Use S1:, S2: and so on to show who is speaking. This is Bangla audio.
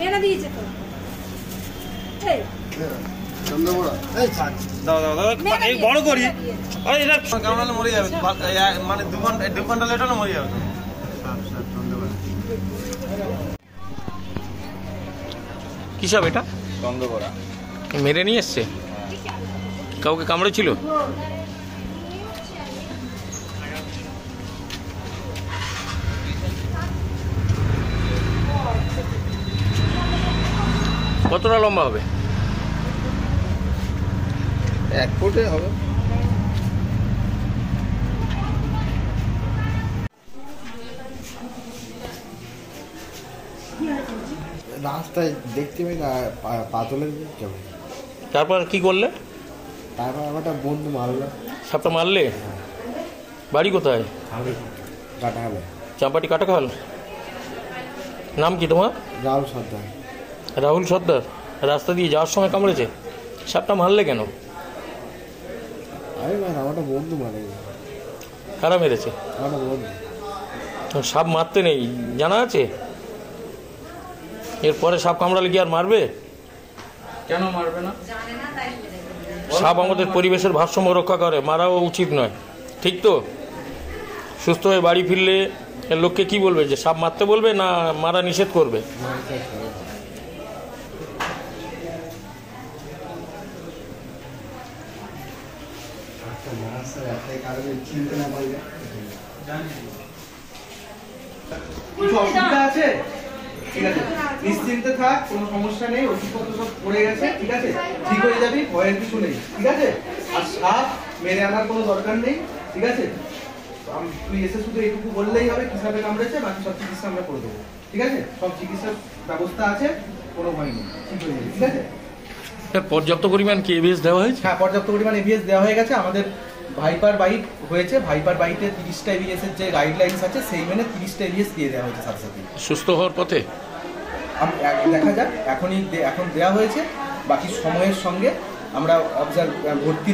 S1: মেরে দিয়েছে তো এই
S2: চন্দ্রবড়া
S3: এই ছাড় দাও দাও দাও এই বড় করি আরে এটা
S4: কামড়ালে মরে যাবে মানে 2 ঘন্টা লেট হলে মরে যাবে।
S5: কি সব এটা
S4: চন্দ্রবড়া
S5: মেরে নিয়ে এসছে? কাউকে কামড়েছিল? কতটা লম্বা হবে?
S4: 1 ফুটে হবে।
S2: রাস্তায় দেখতে পাই না পাতলের কেমন।
S5: তারপর কি করলে?
S2: তারপর আমারটা বন্ধু মারলো।
S5: সাপটা মারলে? বাড়ি কোথায়?
S2: কাটা হবে
S5: চাম্পাটি কাটাখাল। নাম কি তোমার?
S2: রাহুল সর্দার।
S5: রাহুল সর্দার। রাস্তা দিয়ে যাওয়ার সময় কামড়েছে? সাপটা মারলে কেন?
S2: আরে না আমারটা বন্ধু মারে।
S5: কারা মেরেছে?
S2: আমারটা বন্ধু।
S5: সাপ মারতে নেই জানা আছে? এরপরে সাপ কামড়ালে কি আর মারবে?
S4: কেন মারবে না?
S5: সাপ আমাদের পরিবেশের ভারসাম্য রক্ষা করে, মারাও উচিত নয়, ঠিক তো? সুস্থ হয়ে বাড়ি ফিরলে লোককে কি বলবে, যে সাপ মারতে বলবে না মারা নিষেধ করবে?
S6: কিছু অসুবিধা আছে? ঠিক আছে, নিশ্চিন্তে থাক, কোনো সমস্যা নেই, ওষুধপত্র সব পড়ে গেছে, ঠিক আছে, ঠিক হয়ে যাবি, ভয়ের কিছু নেই, ঠিক আছে। আর সাপ মেরে আনার কোনো দরকার নেই, ঠিক আছে। তুই এসে শুধু এইটুকু বললেই হবে কি সাপে কামড়েছে, বাকি সব চিকিৎসা আমরা করে দেবো, ঠিক আছে। সব চিকিৎসার ব্যবস্থা আছে, কোনো ভয় নেই, ঠিক হয়ে যাবে, ঠিক আছে।
S5: পর্যাপ্ত পরিমাণ কি এভিএস দেওয়া হয়েছে?
S6: হ্যাঁ, পর্যাপ্ত পরিমাণ এভিএস দেওয়া হয়ে গেছে। আমাদের ভাইপার বাইট হয়েছে, ভাইপার বাইটে 30টা এভিএস এর যে গাইডলাইন্স আছে সেই মেনে 30টা এভিএস দিয়ে দেওয়া হয়েছে সাথে সাথে।
S5: সুস্থ হওয়ার পথে?
S6: দেখা যাক, এখন দেওয়া হয়েছে, বাকি সময়ের সঙ্গে আমরা ভর্তি